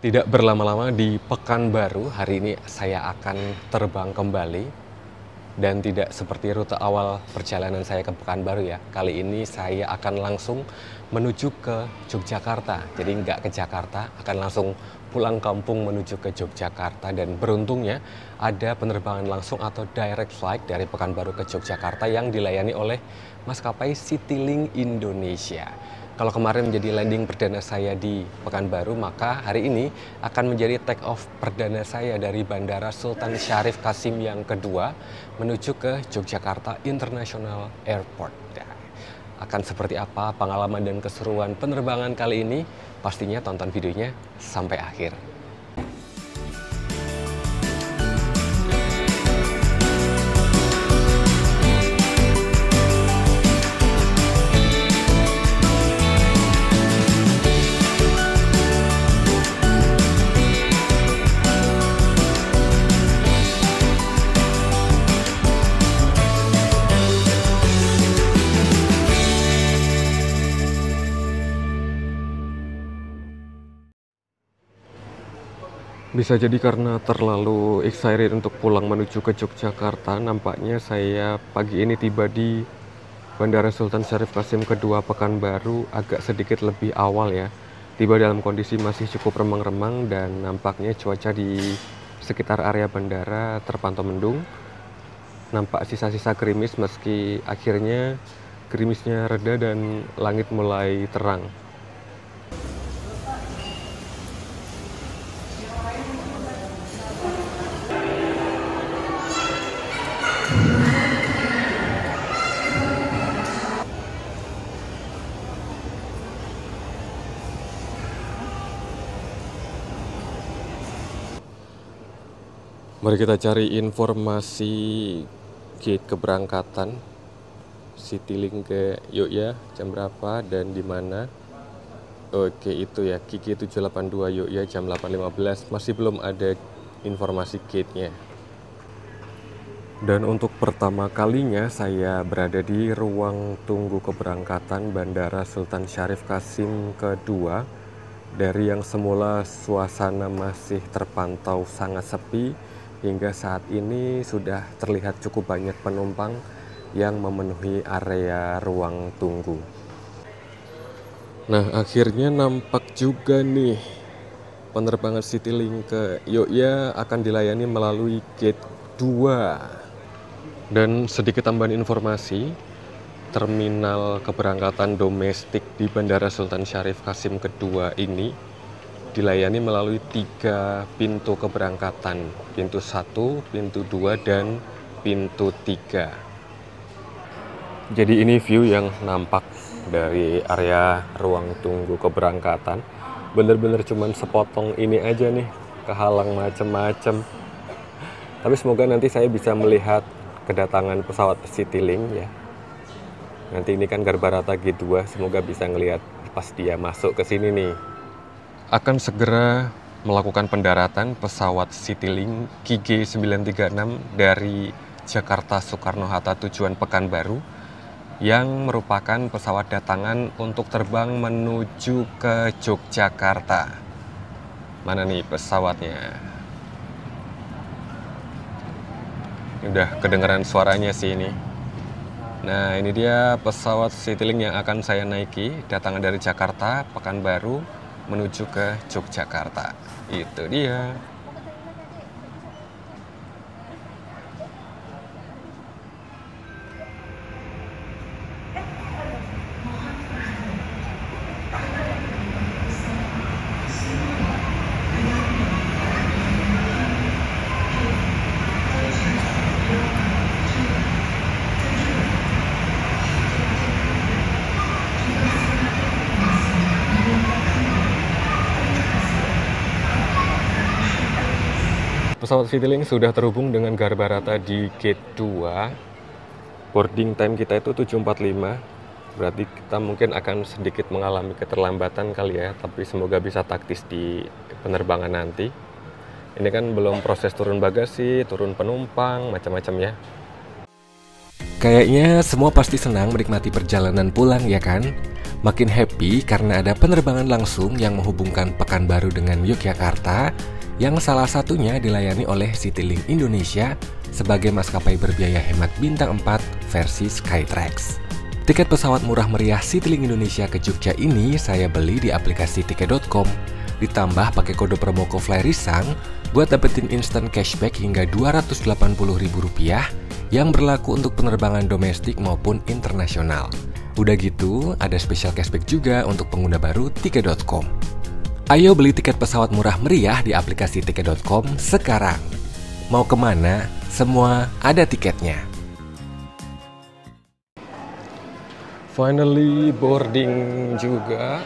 Tidak berlama-lama di Pekanbaru, hari ini saya akan terbang kembali dan tidak seperti rute awal perjalanan saya ke Pekanbaru ya. Kali ini saya akan langsung menuju ke Yogyakarta. Jadi nggak ke Jakarta, akan langsung pulang kampung menuju ke Yogyakarta. Dan beruntungnya ada penerbangan langsung atau direct flight dari Pekanbaru ke Yogyakarta yang dilayani oleh maskapai Citylink Indonesia. Kalau kemarin menjadi landing perdana saya di Pekanbaru, maka hari ini akan menjadi take off perdana saya dari Bandara Sultan Syarif Kasim yang kedua menuju ke Yogyakarta International Airport. Nah, akan seperti apa pengalaman dan keseruan penerbangan kali ini? Pastinya tonton videonya sampai akhir. Bisa jadi karena terlalu excited untuk pulang menuju ke Yogyakarta, nampaknya saya pagi ini tiba di Bandara Sultan Syarif Kasim kedua Pekanbaru agak sedikit lebih awal ya. Tiba dalam kondisi masih cukup remang-remang dan nampaknya cuaca di sekitar area bandara terpantau mendung. Nampak sisa-sisa gerimis meski akhirnya gerimisnya reda dan langit mulai terang. Mari kita cari informasi gate keberangkatan Citylink ke Yogyakarta jam berapa dan di mana. Oke, itu ya, Kiki 782 Yogyakarta jam 8.15. Masih belum ada informasi gate-nya. Dan untuk pertama kalinya saya berada di ruang tunggu keberangkatan Bandara Sultan Syarif Kasim kedua. Dari yang semula suasana masih terpantau sangat sepi, hingga saat ini sudah terlihat cukup banyak penumpang yang memenuhi area ruang tunggu. Nah, akhirnya nampak juga nih penerbangan Citylink ke Yogyakarta akan dilayani melalui gate 2. Dan sedikit tambahan informasi, terminal keberangkatan domestik di Bandara Sultan Syarif Kasim kedua ini dilayani melalui 3 pintu keberangkatan, pintu 1, pintu 2, dan pintu 3. Jadi ini view yang nampak dari area ruang tunggu keberangkatan. Bener-bener cuman sepotong ini aja nih, kehalang macem-macem. Tapi semoga nanti saya bisa melihat kedatangan pesawat Citylink ya. Nanti ini kan Garuda G2, semoga bisa ngelihat pas dia masuk ke sini nih. Akan segera melakukan pendaratan pesawat Citylink KG936 dari Jakarta Soekarno-Hatta tujuan Pekanbaru yang merupakan pesawat datangan untuk terbang menuju ke Yogyakarta. Mana nih pesawatnya? Udah kedengeran suaranya sih ini. Nah, ini dia pesawat Citylink yang akan saya naiki, datangan dari Jakarta, Pekanbaru menuju ke Yogyakarta. Itu dia. Pesawat Citylink sudah terhubung dengan Garuda di gate 2. Boarding time kita itu 7.45. Berarti kita mungkin akan sedikit mengalami keterlambatan kali ya, tapi semoga bisa taktis di penerbangan nanti. Ini kan belum proses turun bagasi, turun penumpang, macam-macam ya. Kayaknya semua pasti senang menikmati perjalanan pulang ya kan? Makin happy karena ada penerbangan langsung yang menghubungkan Pekanbaru dengan Yogyakarta, yang salah satunya dilayani oleh Citylink Indonesia sebagai maskapai berbiaya hemat bintang 4 versi Skytrax. Tiket pesawat murah meriah Citylink Indonesia ke Jogja ini saya beli di aplikasi tiket.com, ditambah pakai kode promo Flyrisang buat dapetin instant cashback hingga Rp280.000 yang berlaku untuk penerbangan domestik maupun internasional. Udah gitu, ada special cashback juga untuk pengguna baru tiket.com. Ayo beli tiket pesawat murah meriah di aplikasi tiket.com sekarang. Mau kemana? Semua ada tiketnya. Finally boarding juga.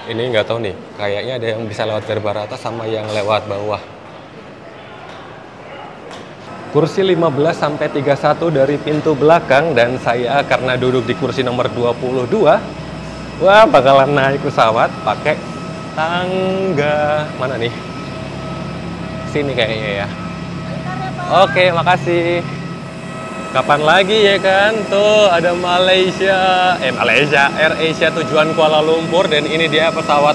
Ini nggak tahu nih, kayaknya ada yang bisa lewat gerbang atas sama yang lewat bawah. Kursi 15 sampai 31 dari pintu belakang, dan saya karena duduk di kursi nomor 22, wah bakalan naik pesawat pakai tangga. Mana nih? Sini kayaknya ya. Oke, makasih. Kapan lagi ya kan? Tuh ada Malaysia, AirAsia tujuan Kuala Lumpur, dan ini dia pesawat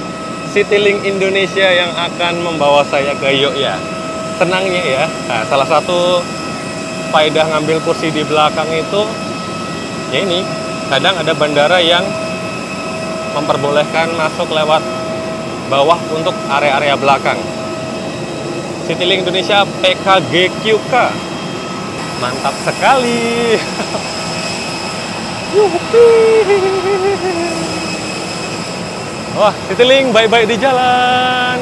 Citylink Indonesia yang akan membawa saya ke Yogyakarta. Senangnya ya, nah, salah satu faedah ngambil kursi di belakang itu, ya ini, kadang ada bandara yang memperbolehkan masuk lewat bawah untuk area-area belakang. Citylink Indonesia PKGQK, mantap sekali. Wah, Citylink baik-baik di jalan.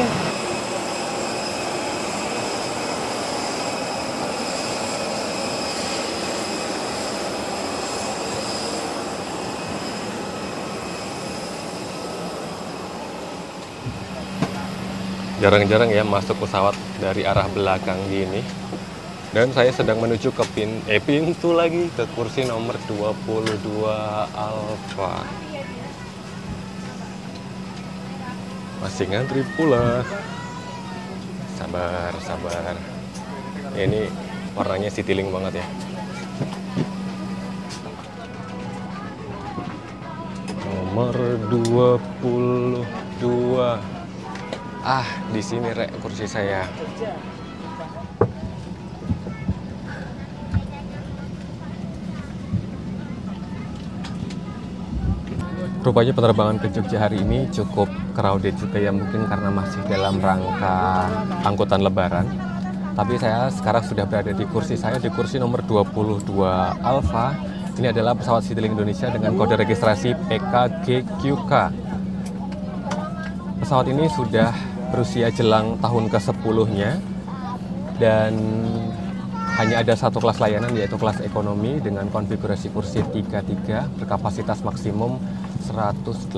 Jarang-jarang ya masuk pesawat dari arah belakang gini. Dan saya sedang menuju ke pintu lagi, ke kursi nomor 22 Alpha. Masih ngantri pula. Sabar. Ya, ini warnanya Citylink banget ya. Nomor 22. Di sini rek kursi saya. Rupanya penerbangan ke Jogja hari ini cukup crowded juga ya, mungkin karena masih dalam rangka angkutan lebaran. Tapi saya sekarang sudah berada di kursi saya, di kursi nomor 22 Alpha. Ini adalah pesawat Citylink Indonesia dengan kode registrasi PKGQK. Pesawat ini sudah berusia jelang tahun ke-10-nya, dan hanya ada satu kelas layanan, yaitu kelas ekonomi dengan konfigurasi kursi 33 berkapasitas maksimum 180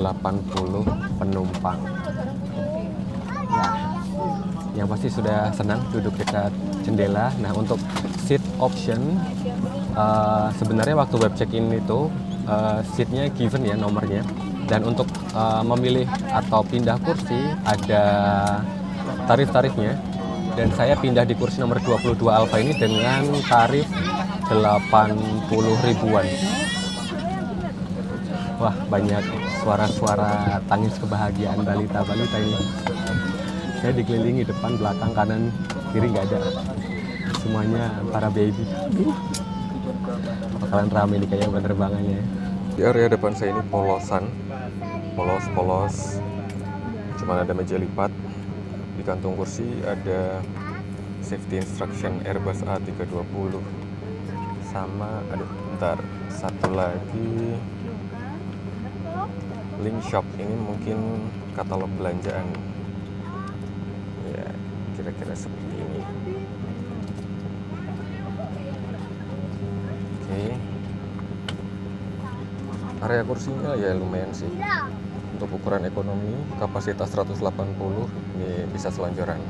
penumpang. Nah, yang pasti sudah senang duduk dekat jendela. Nah, untuk seat option, sebenarnya waktu web check-in itu seatnya given ya nomornya. Dan untuk memilih atau pindah kursi ada tarif-tarifnya. Dan saya pindah di kursi nomor 22 Alpha ini dengan tarif 80 ribuan. Wah, banyak suara-suara tangis kebahagiaan balita-balita ini. Saya dikelilingi depan, belakang, kanan, kiri nggak ada. Semuanya para baby. Bakalan rame nih kayaknya penerbangannya. Di area depan saya ini polosan. Polos, cuman ada meja lipat. Di kantung kursi ada safety instruction Airbus A320 sama, satu lagi link shop. Ini mungkin katalog belanjaan ya, kira-kira seperti ini. Oke. Area kursinya ya lumayan sih. Untuk ukuran ekonomi, kapasitas 180, ini bisa selonjoran.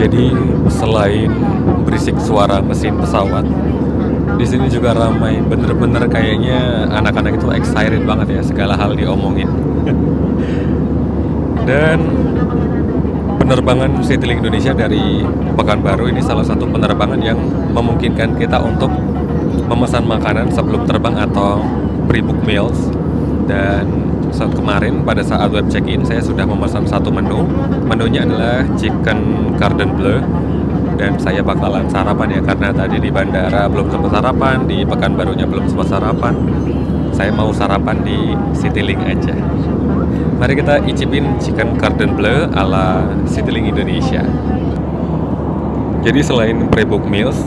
Jadi selain berisik suara mesin pesawat, di sini juga ramai. Bener-bener kayaknya anak-anak itu excited banget ya, segala hal diomongin. Dan penerbangan Citylink Indonesia dari Pekanbaru ini salah satu penerbangan yang memungkinkan kita untuk memesan makanan sebelum terbang atau pre-book meals. Dan saat kemarin pada saat web check-in saya sudah memesan satu menu. Menunya adalah chicken cordon bleu, dan saya bakalan sarapan ya, karena tadi di bandara belum sempat sarapan, di Pekanbarunya belum sempat sarapan. Saya mau sarapan di Citylink aja. Mari kita icipin chicken cordon bleu ala Citylink Indonesia. Jadi selain pre-book meals,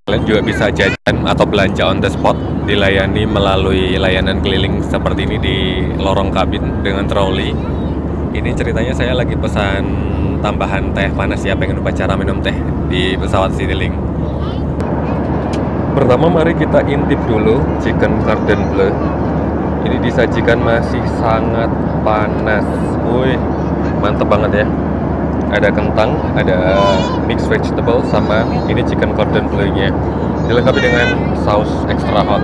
kalian juga bisa jajan atau belanja on the spot, dilayani melalui layanan keliling seperti ini di lorong kabin dengan troli. Ini ceritanya saya lagi pesan tambahan teh panas ya, pengen upacara minum teh di pesawat Citylink. Pertama mari kita intip dulu chicken cordon bleu. Ini disajikan masih sangat panas. Wih, mantep banget ya. Ada kentang, ada mixed vegetable, sama ini chicken cordon bleu-nya. Dilengkapi dengan saus extra hot.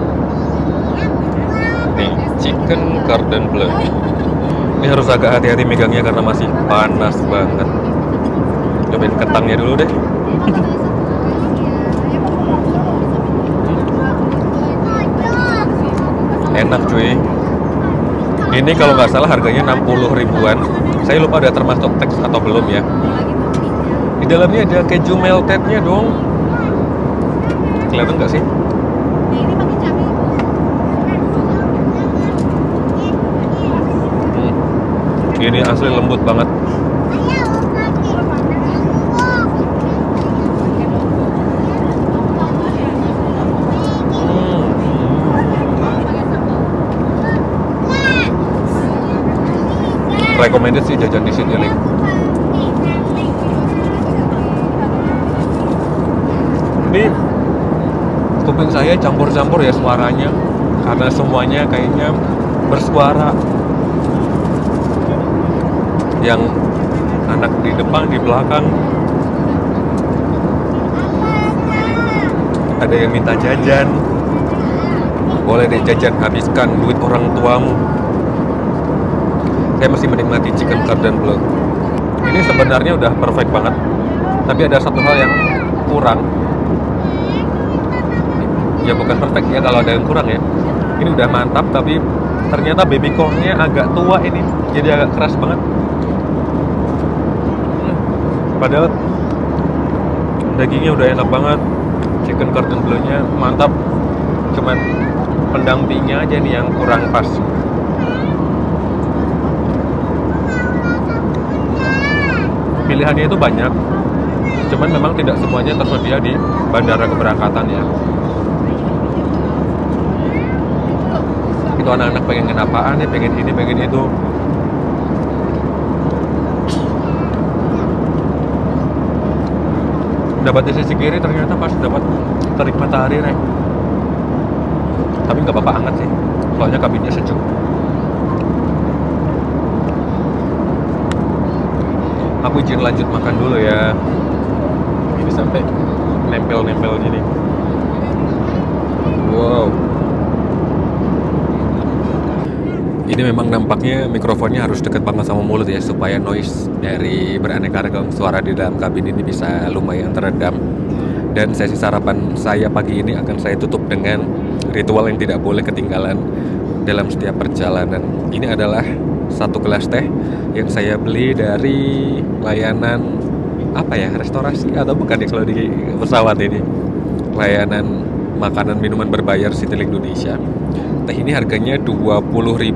Nih, chicken cordon bleu. Ini harus agak hati-hati megangnya karena masih panas banget. Cobain kentangnya dulu deh. Enak cuy. Ini kalau nggak salah harganya 60 ribuan. Saya lupa ada termasuk tax atau belum ya. Di dalamnya ada keju melted-nya dong. Kelihatan nggak sih? Ini asli lembut banget. Recommended sih jajan di Citylink. Ini kuping saya campur-campur ya suaranya, karena semuanya kayaknya bersuara. Yang anak di depan, di belakang, ada yang minta jajan. Boleh deh jajan, habiskan duit orang tuamu. Saya masih menikmati chicken cordon bleu. Ini sebenarnya udah perfect banget, tapi ada satu hal yang kurang. Ya bukan perfect ya, kalau ada yang kurang ya. Ini udah mantap, tapi ternyata baby corn-nya agak tua ini, jadi agak keras banget. Padahal dagingnya udah enak banget, chicken cordon bleu-nya mantap. Cuman pendampingnya aja nih yang kurang pas. Pilihannya itu banyak, cuman memang tidak semuanya tersedia di bandara keberangkatan ya. Itu anak-anak pengen apaan nih, pengen ini, pengen itu. Dapat di sisi kiri ternyata pas dapat terik matahari nih. Tapi nggak apa-apa hangat sih, soalnya kabinnya sejuk. Aku izin lanjut makan dulu ya. Ini sampai nempel-nempel gini. Wow. Ini memang nampaknya mikrofonnya harus deket banget sama mulut ya, supaya noise dari beraneka ragam suara di dalam kabin ini bisa lumayan teredam. Dan sesi sarapan saya pagi ini akan saya tutup dengan ritual yang tidak boleh ketinggalan dalam setiap perjalanan. Ini adalah satu gelas teh yang saya beli dari layanan apa ya, restorasi atau bukan ya kalau di pesawat ini, layanan makanan minuman berbayar Citylink Indonesia. Teh ini harganya Rp20.000.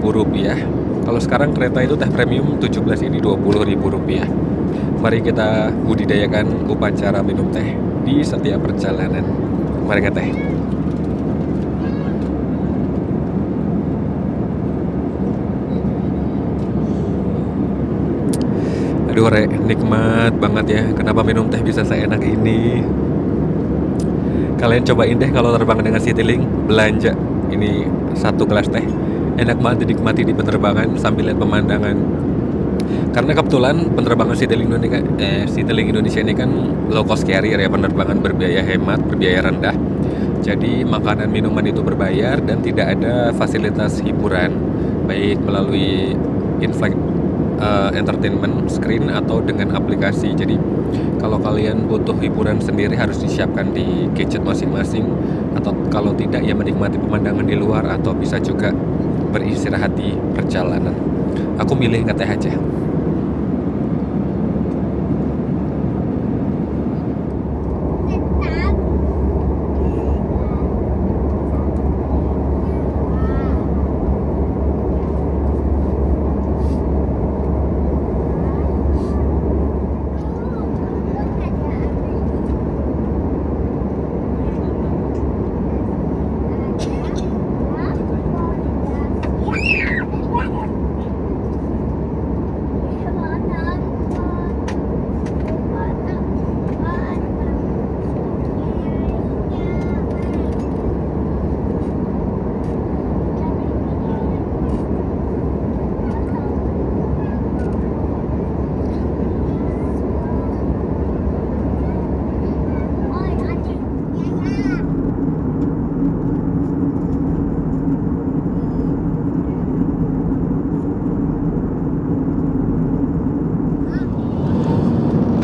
Kalau sekarang kereta itu teh premium 17, ini Rp20.000. Mari kita budidayakan upacara minum teh di setiap perjalanan. Mari ke teh. Aduh Rek, nikmat banget ya. Kenapa minum teh bisa seenak ini? Kalian cobain deh kalau terbang dengan Citylink, belanja ini satu gelas teh. Enak banget dinikmati di penerbangan sambil lihat pemandangan. Karena kebetulan penerbangan Citylink Indonesia ini kan low cost carrier ya, penerbangan berbiaya hemat, berbiaya rendah. Jadi makanan minuman itu berbayar dan tidak ada fasilitas hiburan, baik melalui in-flight entertainment screen atau dengan aplikasi. Jadi kalau kalian butuh hiburan sendiri harus disiapkan di gadget masing-masing, atau kalau tidak ya menikmati pemandangan di luar, atau bisa juga beristirahat di perjalanan. Aku milih ngeteh aja.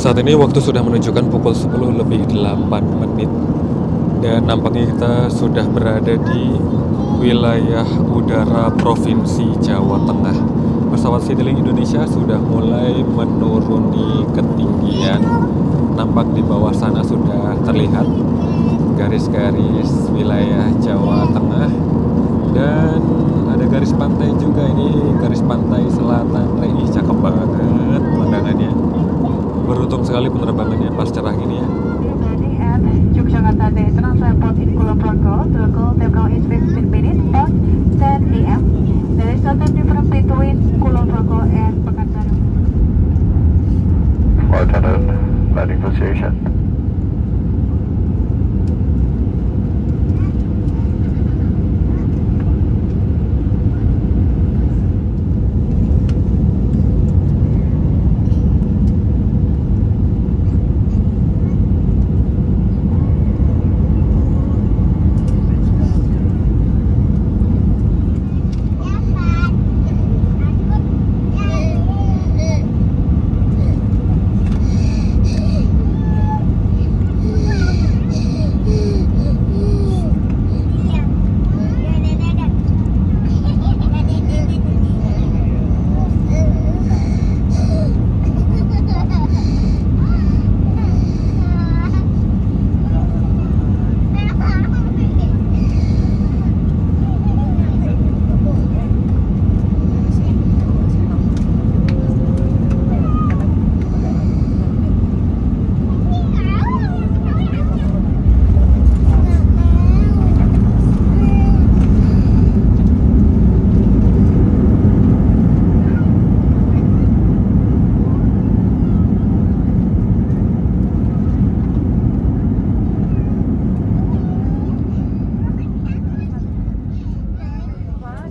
Saat ini waktu sudah menunjukkan pukul 10:08 dan nampaknya kita sudah berada di wilayah udara Provinsi Jawa Tengah. Pesawat Citylink Indonesia sudah mulai menuruni ketinggian. Nampak di bawah sana sudah terlihat garis-garis wilayah Jawa Tengah, dan ada garis pantai juga, ini garis pantai selatan. Ini cakep banget pemandangannya. Beruntung sekali penerbangannya pas cerah gini ya. Yogyakarta International Airport in Kulon Progo, the call takeoff is 15 minutes past 10 a.m. There is no time difference between Kulon Progo and Pekanbaru. Lieutenant, landing position.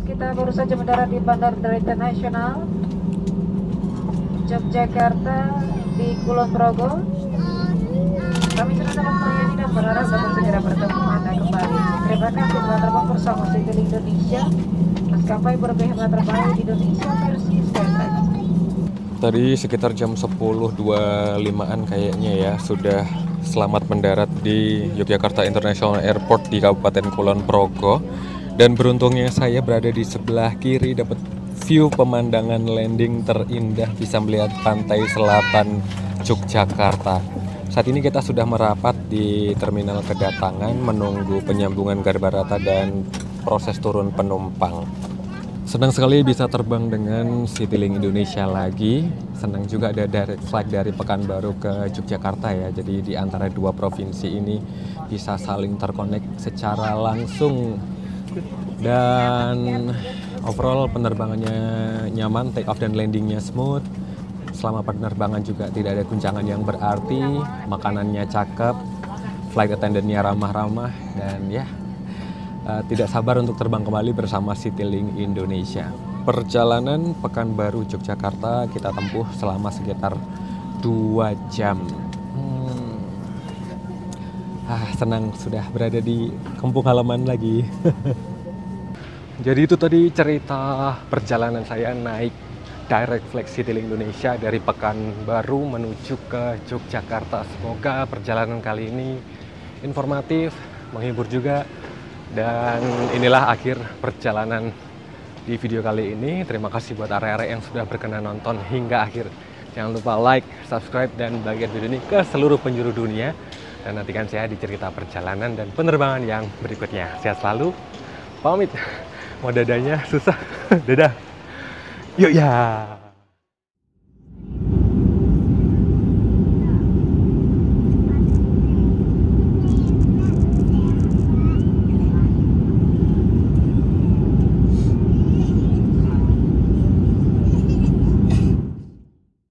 Kita baru saja mendarat di Bandara Internasional Yogyakarta di Kulon Progo. Kami sudah dapat melayani dan berharap dapat segera bertemu Anda kembali. Terima kasih telah terbang bersama Citylink Indonesia, maskapai berhemat terbaik di Indonesia versi Skytrax. Tadi sekitar jam 10.25-an kayaknya ya, sudah selamat mendarat di Yogyakarta International Airport di Kabupaten Kulon Progo. Dan beruntungnya saya berada di sebelah kiri, dapat view pemandangan landing terindah, bisa melihat pantai selatan Yogyakarta. Saat ini kita sudah merapat di terminal kedatangan, menunggu penyambungan Garbarata dan proses turun penumpang. Senang sekali bisa terbang dengan Citylink Indonesia lagi. Senang juga ada direct flight dari Pekanbaru ke Yogyakarta ya. Jadi di antara dua provinsi ini bisa saling terkonek secara langsung. Dan overall penerbangannya nyaman, take off dan landingnya smooth. Selama penerbangan juga tidak ada guncangan yang berarti, makanannya cakep, flight attendant-nya ramah-ramah, dan ya tidak sabar untuk terbang kembali bersama Citylink Indonesia. Perjalanan Pekanbaru Yogyakarta kita tempuh selama sekitar 2 jam. Senang sudah berada di kampung halaman lagi. Jadi itu tadi cerita perjalanan saya naik Direct Flight Citylink Indonesia dari Pekanbaru menuju ke Yogyakarta. Semoga perjalanan kali ini informatif, menghibur juga. Dan inilah akhir perjalanan di video kali ini. Terima kasih buat area-area yang sudah berkenan nonton hingga akhir. Jangan lupa like, subscribe, dan bagikan video ini ke seluruh penjuru dunia. Dan nantikan saya di cerita perjalanan dan penerbangan yang berikutnya. Sehat selalu, pamit. Mau dadanya susah. Dadah. Yuk ya.